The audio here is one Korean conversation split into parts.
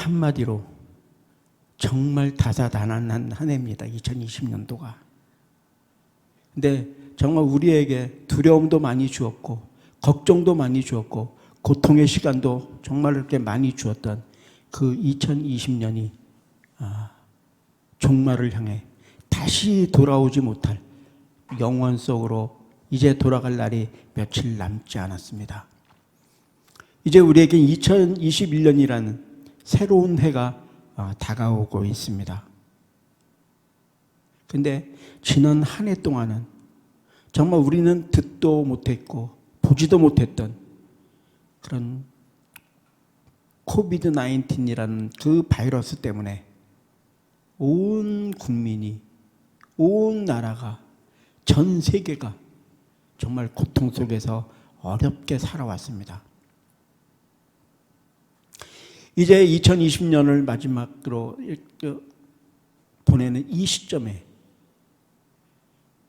한마디로 정말 다사다난한 한 해입니다. 2020년도가. 근데 정말 우리에게 두려움도 많이 주었고 걱정도 많이 주었고 고통의 시간도 정말 이렇게 많이 주었던 그 2020년이 종말을 향해 다시 돌아오지 못할 영원 속으로 이제 돌아갈 날이 며칠 남지 않았습니다. 이제 우리에게 2021년이라는 새로운 해가 다가오고 있습니다. 근데 지난 한 해 동안은 정말 우리는 듣도 못했고 보지도 못했던 그런 코비드 19이라는 그 바이러스 때문에 온 국민이, 온 나라가, 전 세계가 정말 고통 속에서 어렵게 살아왔습니다. 이제 2020년을 마지막으로 보내는 이 시점에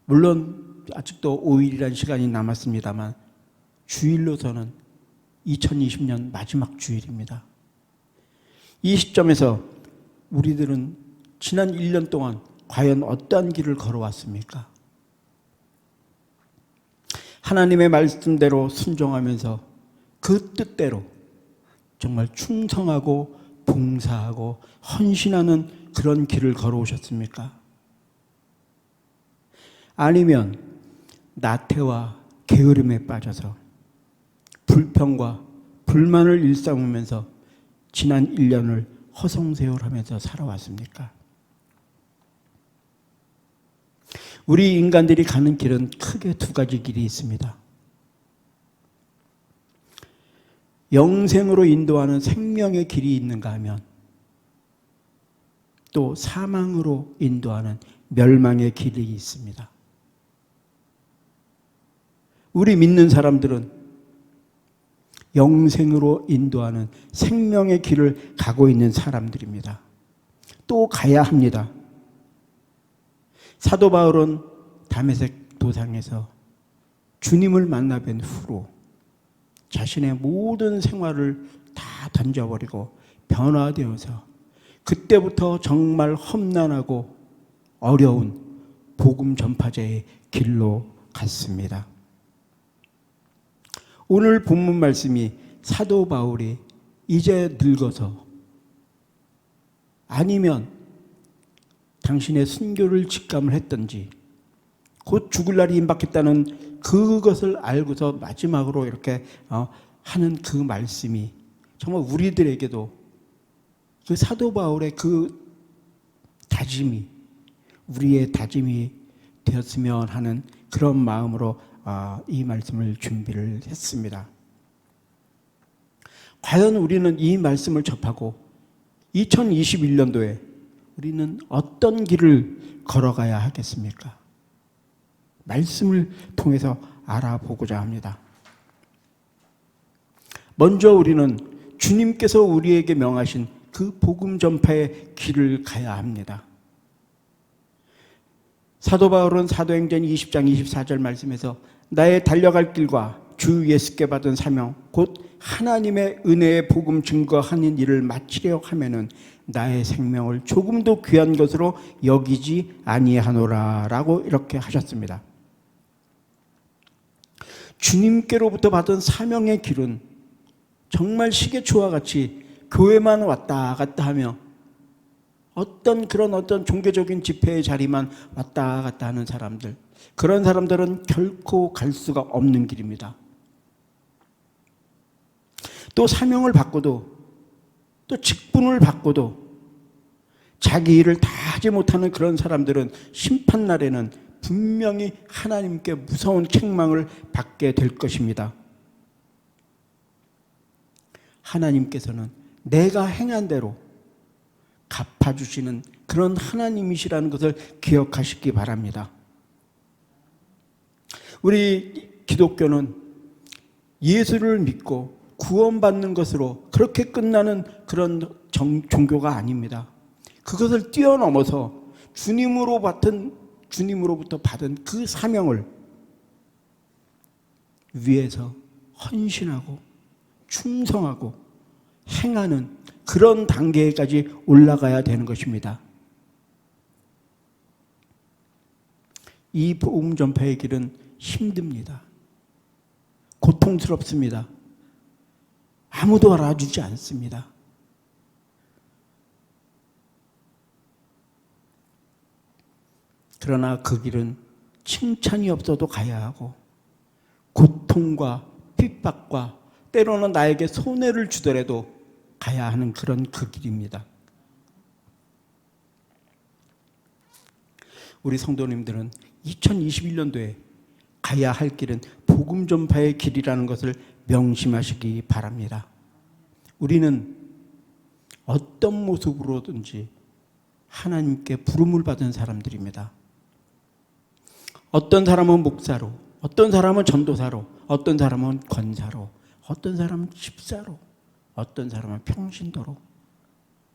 물론 아직도 5일이라는 시간이 남았습니다만 주일로서는 2020년 마지막 주일입니다. 이 시점에서 우리들은 지난 1년 동안 과연 어떠한 길을 걸어왔습니까? 하나님의 말씀대로 순종하면서 그 뜻대로 정말 충성하고 봉사하고 헌신하는 그런 길을 걸어오셨습니까? 아니면 나태와 게으름에 빠져서 불평과 불만을 일삼으면서 지난 1년을 허송세월하면서 살아왔습니까? 우리 인간들이 가는 길은 크게 두 가지 길이 있습니다. 영생으로 인도하는 생명의 길이 있는가 하면 또 사망으로 인도하는 멸망의 길이 있습니다. 우리 믿는 사람들은 영생으로 인도하는 생명의 길을 가고 있는 사람들입니다. 또 가야 합니다. 사도 바울은 다메섹 도상에서 주님을 만나 뵌 후로 자신의 모든 생활을 다 던져버리고 변화되어서 그때부터 정말 험난하고 어려운 복음 전파자의 길로 갔습니다. 오늘 본문 말씀이 사도 바울이 이제 늙어서 아니면 당신의 순교를 직감을 했던지 곧 죽을 날이 임박했다는 그것을 알고서 마지막으로 이렇게 하는 그 말씀이 정말 우리들에게도 그 사도 바울의 그 다짐이 우리의 다짐이 되었으면 하는 그런 마음으로 이 말씀을 준비를 했습니다. 과연 우리는 이 말씀을 접하고 2021년도에 우리는 어떤 길을 걸어가야 하겠습니까? 말씀을 통해서 알아보고자 합니다. 먼저 우리는 주님께서 우리에게 명하신 그 복음 전파의 길을 가야 합니다. 사도 바울은 사도행전 20장 24절 말씀에서 나의 달려갈 길과 주 예수께 받은 사명 곧 하나님의 은혜의 복음 증거하는 일을 마치려 하면은 나의 생명을 조금도 귀한 것으로 여기지 아니하노라 라고 이렇게 하셨습니다. 주님께로부터 받은 사명의 길은 정말 시계초와 같이 교회만 왔다 갔다 하며 어떤 종교적인 집회의 자리만 왔다 갔다 하는 사람들, 그런 사람들은 결코 갈 수가 없는 길입니다. 또 사명을 받고도 또 직분을 받고도 자기 일을 다 하지 못하는 그런 사람들은 심판날에는 분명히 하나님께 무서운 책망을 받게 될 것입니다. 하나님께서는 내가 행한 대로 갚아주시는 그런 하나님이시라는 것을 기억하시기 바랍니다. 우리 기독교는 예수를 믿고 구원받는 것으로 그렇게 끝나는 그런 종교가 아닙니다. 그것을 뛰어넘어서 주님으로부터 받은 그 사명을 위해서 헌신하고 충성하고 행하는 그런 단계까지 올라가야 되는 것입니다. 이 복음 전파의 길은 힘듭니다. 고통스럽습니다. 아무도 알아주지 않습니다. 그러나 그 길은 칭찬이 없어도 가야 하고 고통과 핍박과 때로는 나에게 손해를 주더라도 가야 하는 그런 그 길입니다. 우리 성도님들은 2021년도에 가야 할 길은 복음 전파의 길이라는 것을 명심하시기 바랍니다. 우리는 어떤 모습으로든지 하나님께 부름을 받은 사람들입니다. 어떤 사람은 목사로, 어떤 사람은 전도사로, 어떤 사람은 권사로, 어떤 사람은 집사로, 어떤 사람은 평신도로.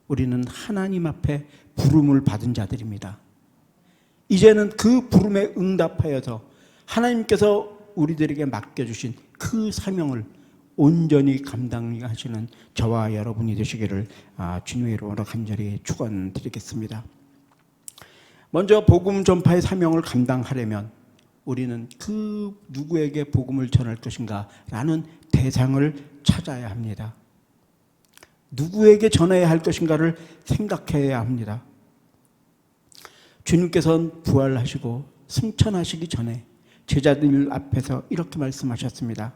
우리는 하나님 앞에 부름을 받은 자들입니다. 이제는 그 부름에 응답하여서 하나님께서 우리들에게 맡겨주신 그 사명을 온전히 감당하시는 저와 여러분이 되시기를 주님의 이름으로 간절히 축원드리겠습니다. 먼저 복음 전파의 사명을 감당하려면 우리는 그 누구에게 복음을 전할 것인가 라는 대상을 찾아야 합니다. 누구에게 전해야 할 것인가를 생각해야 합니다. 주님께서는 부활하시고 승천하시기 전에 제자들 앞에서 이렇게 말씀하셨습니다.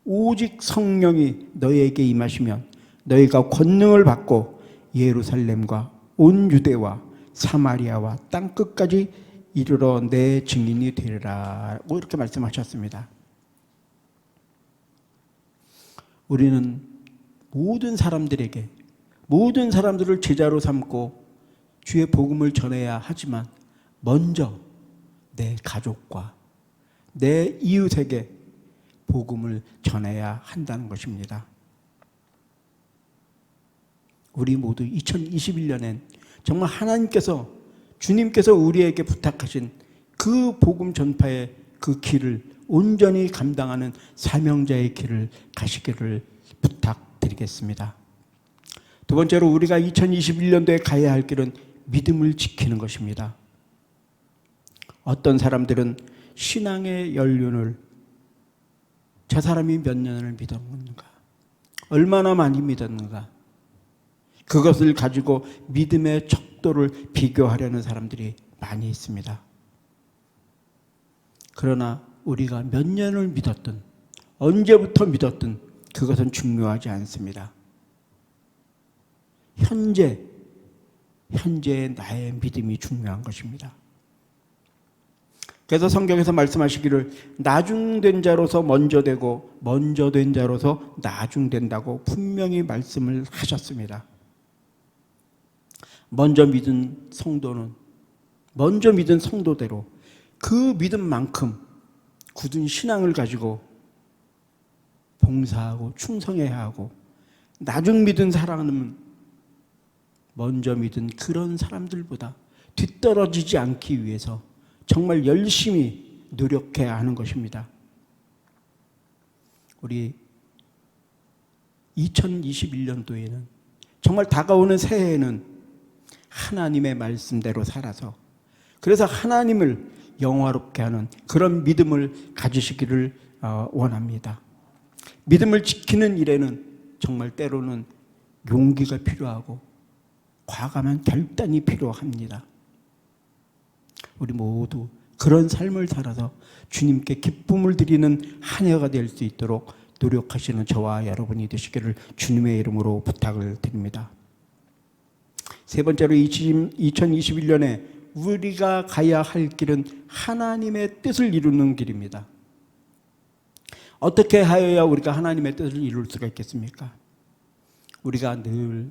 오직 성령이 너희에게 임하시면 너희가 권능을 받고 예루살렘과 온 유대와 사마리아와 땅끝까지 이르러 내 증인이 되리라고 이렇게 말씀하셨습니다. 우리는 모든 사람들에게, 모든 사람들을 제자로 삼고 주의 복음을 전해야 하지만 먼저 내 가족과 내 이웃에게 복음을 전해야 한다는 것입니다. 우리 모두 2021년엔 정말 하나님께서, 주님께서 우리에게 부탁하신 그 복음 전파의 그 길을 온전히 감당하는 사명자의 길을 가시기를 부탁드리겠습니다. 두 번째로 우리가 2021년도에 가야 할 길은 믿음을 지키는 것입니다. 어떤 사람들은 신앙의 연륜을 저 사람이 몇 년을 믿었는가, 얼마나 많이 믿었는가, 그것을 가지고 믿음의 척도를 비교하려는 사람들이 많이 있습니다. 그러나 우리가 몇 년을 믿었든 언제부터 믿었든 그것은 중요하지 않습니다. 현재의 나의 믿음이 중요한 것입니다. 그래서 성경에서 말씀하시기를 나중된 자로서 먼저 되고 먼저 된 자로서 나중된다고 분명히 말씀을 하셨습니다. 먼저 믿은 성도대로 그 믿음만큼 굳은 신앙을 가지고 봉사하고 충성해야 하고, 나중 믿은 사람은 먼저 믿은 그런 사람들보다 뒤떨어지지 않기 위해서 정말 열심히 노력해야 하는 것입니다. 우리 2021년도에는 정말 다가오는 새해에는 하나님의 말씀대로 살아서, 그래서 하나님을 영화롭게 하는 그런 믿음을 가지시기를 원합니다. 믿음을 지키는 일에는 정말 때로는 용기가 필요하고 과감한 결단이 필요합니다. 우리 모두 그런 삶을 살아서 주님께 기쁨을 드리는 한 해가 될 수 있도록 노력하시는 저와 여러분이 되시기를 주님의 이름으로 부탁을 드립니다. 세 번째로 2021년에 우리가 가야 할 길은 하나님의 뜻을 이루는 길입니다. 어떻게 하여야 우리가 하나님의 뜻을 이룰 수가 있겠습니까? 우리가 늘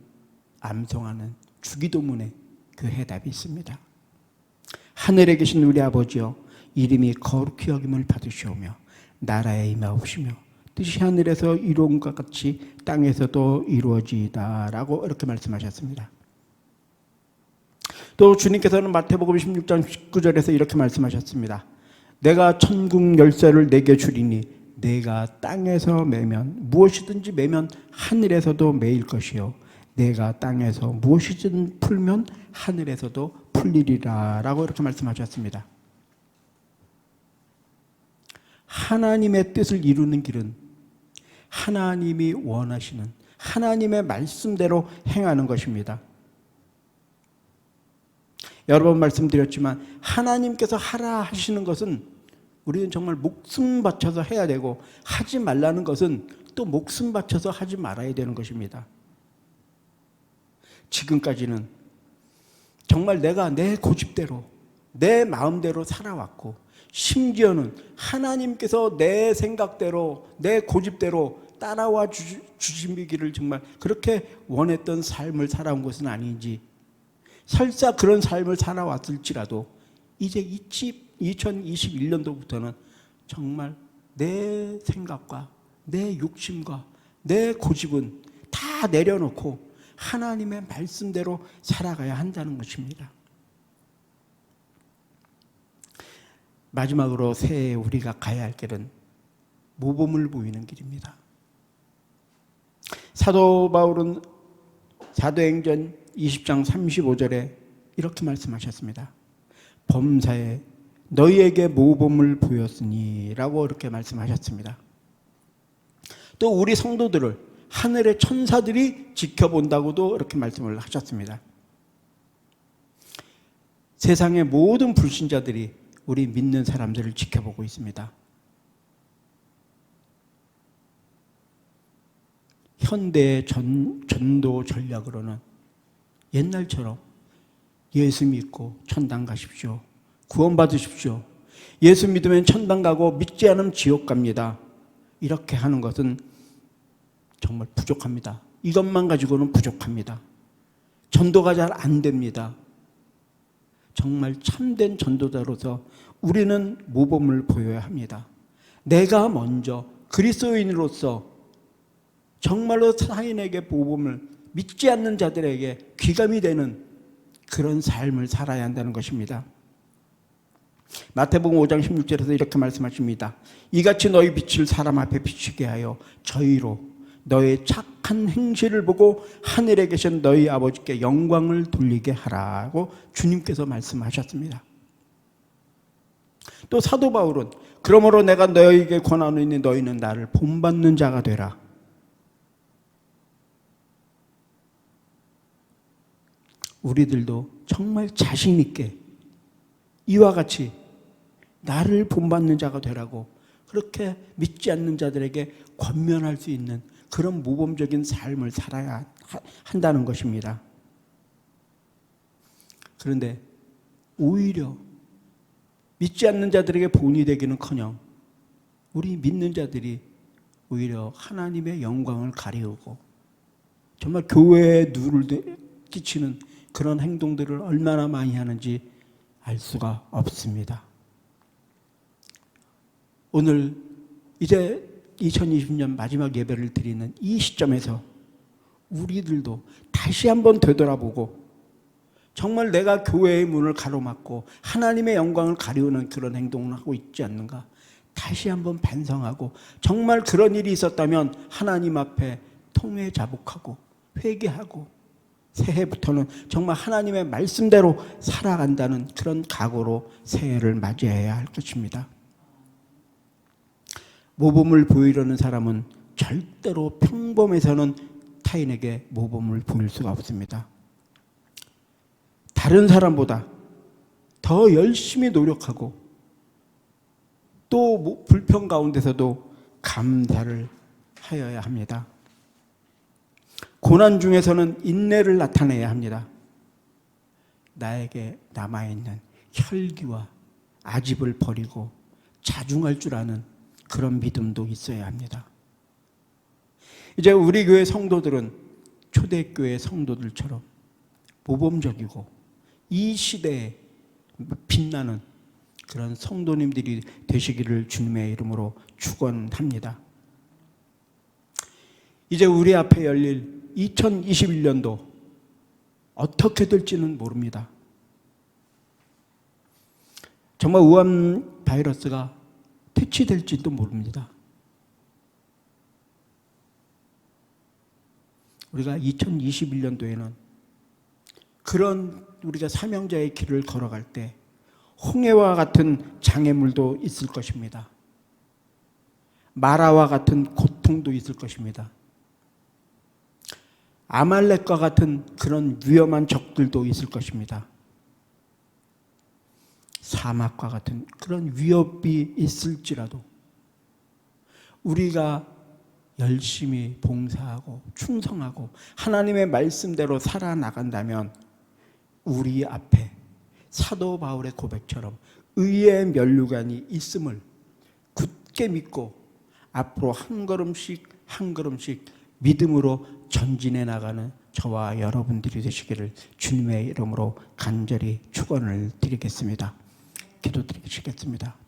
암송하는 주기도문에 그 해답이 있습니다. 하늘에 계신 우리 아버지여, 이름이 거룩히 여김을 받으시오며 나라에 임하옵시며 뜻이 하늘에서 이루어진 것 같이 땅에서도 이루어지이다 라고 이렇게 말씀하셨습니다. 또 주님께서는 마태복음 16장 19절에서 이렇게 말씀하셨습니다. 내가 천국 열쇠를 내게 주리니 내가 땅에서 매면 무엇이든지 매면 하늘에서도 매일 것이요 내가 땅에서 무엇이든 풀면 하늘에서도 풀리리라 라고 이렇게 말씀하셨습니다. 하나님의 뜻을 이루는 길은 하나님이 원하시는 하나님의 말씀대로 행하는 것입니다. 여러 번 말씀드렸지만 하나님께서 하라 하시는 것은 우리는 정말 목숨 바쳐서 해야 되고, 하지 말라는 것은 또 목숨 바쳐서 하지 말아야 되는 것입니다. 지금까지는 정말 내가 내 고집대로 내 마음대로 살아왔고, 심지어는 하나님께서 내 생각대로 내 고집대로 따라와 주시기를 정말 그렇게 원했던 삶을 살아온 것은 아닌지, 설사 그런 삶을 살아왔을지라도 이제 2021년도부터는 정말 내 생각과 내 욕심과 내 고집은 다 내려놓고 하나님의 말씀대로 살아가야 한다는 것입니다. 마지막으로 새해에 우리가 가야 할 길은 모범을 보이는 길입니다. 사도 바울은 사도행전 20장 35절에 이렇게 말씀하셨습니다. 범사에 너희에게 모범을 보였으니 라고 이렇게 말씀하셨습니다. 또 우리 성도들을 하늘의 천사들이 지켜본다고도 이렇게 말씀을 하셨습니다. 세상의 모든 불신자들이 우리 믿는 사람들을 지켜보고 있습니다. 현대의 전도 전략으로는 옛날처럼 예수 믿고 천당 가십시오, 구원 받으십시오, 예수 믿으면 천당 가고 믿지 않으면 지옥 갑니다, 이렇게 하는 것은 정말 부족합니다. 이것만 가지고는 부족합니다. 전도가 잘 안 됩니다. 정말 참된 전도자로서 우리는 모범을 보여야 합니다. 내가 먼저 그리스도인으로서 정말로 타인에게 모범을, 믿지 않는 자들에게 귀감이 되는 그런 삶을 살아야 한다는 것입니다. 마태복음 5장 16절에서 이렇게 말씀하십니다. 이같이 너희 빛을 사람 앞에 비추게 하여 저희로 너의 착한 행실을 보고 하늘에 계신 너희 아버지께 영광을 돌리게 하라고 주님께서 말씀하셨습니다. 또 사도 바울은 그러므로 내가 너희에게 권하노니 너희는 나를 본받는 자가 되라. 우리들도 정말 자신 있게 이와 같이 나를 본받는 자가 되라고 그렇게 믿지 않는 자들에게 권면할 수 있는 그런 모범적인 삶을 살아야 한다는 것입니다. 그런데 오히려 믿지 않는 자들에게 본이 되기는커녕 우리 믿는 자들이 오히려 하나님의 영광을 가리우고 정말 교회에 누를 끼치는 그런 행동들을 얼마나 많이 하는지 알 수가 없습니다. 오늘 이제 2020년 마지막 예배를 드리는 이 시점에서 우리들도 다시 한번 되돌아보고 정말 내가 교회의 문을 가로막고 하나님의 영광을 가리우는 그런 행동을 하고 있지 않는가, 다시 한번 반성하고 정말 그런 일이 있었다면 하나님 앞에 통회 자복하고 회개하고 새해부터는 정말 하나님의 말씀대로 살아간다는 그런 각오로 새해를 맞이해야 할 것입니다. 모범을 보이려는 사람은 절대로 평범해서는 타인에게 모범을 보일 수가 없습니다. 다른 사람보다 더 열심히 노력하고 또 불평 가운데서도 감사를 하여야 합니다. 고난 중에서는 인내를 나타내야 합니다. 나에게 남아있는 혈기와 아집을 버리고 자중할 줄 아는 그런 믿음도 있어야 합니다. 이제 우리 교회 성도들은 초대교회 성도들처럼 모범적이고 이 시대에 빛나는 그런 성도님들이 되시기를 주님의 이름으로 축원합니다. 이제 우리 앞에 열릴 2021년도 어떻게 될지는 모릅니다. 정말 우한 바이러스가 퇴치될지도 모릅니다. 우리가 2021년도에는 그런 우리가 사명자의 길을 걸어갈 때 홍해와 같은 장애물도 있을 것입니다. 마라와 같은 고통도 있을 것입니다. 아말렉과 같은 그런 위험한 적들도 있을 것입니다. 사막과 같은 그런 위협이 있을지라도 우리가 열심히 봉사하고 충성하고 하나님의 말씀대로 살아나간다면 우리 앞에 사도 바울의 고백처럼 의의 면류관이 있음을 굳게 믿고 앞으로 한 걸음씩 한 걸음씩 믿음으로 전진해 나가는 저와 여러분들이 되시기를 주님의 이름으로 간절히 축원을 드리겠습니다. 기도드리겠습니다.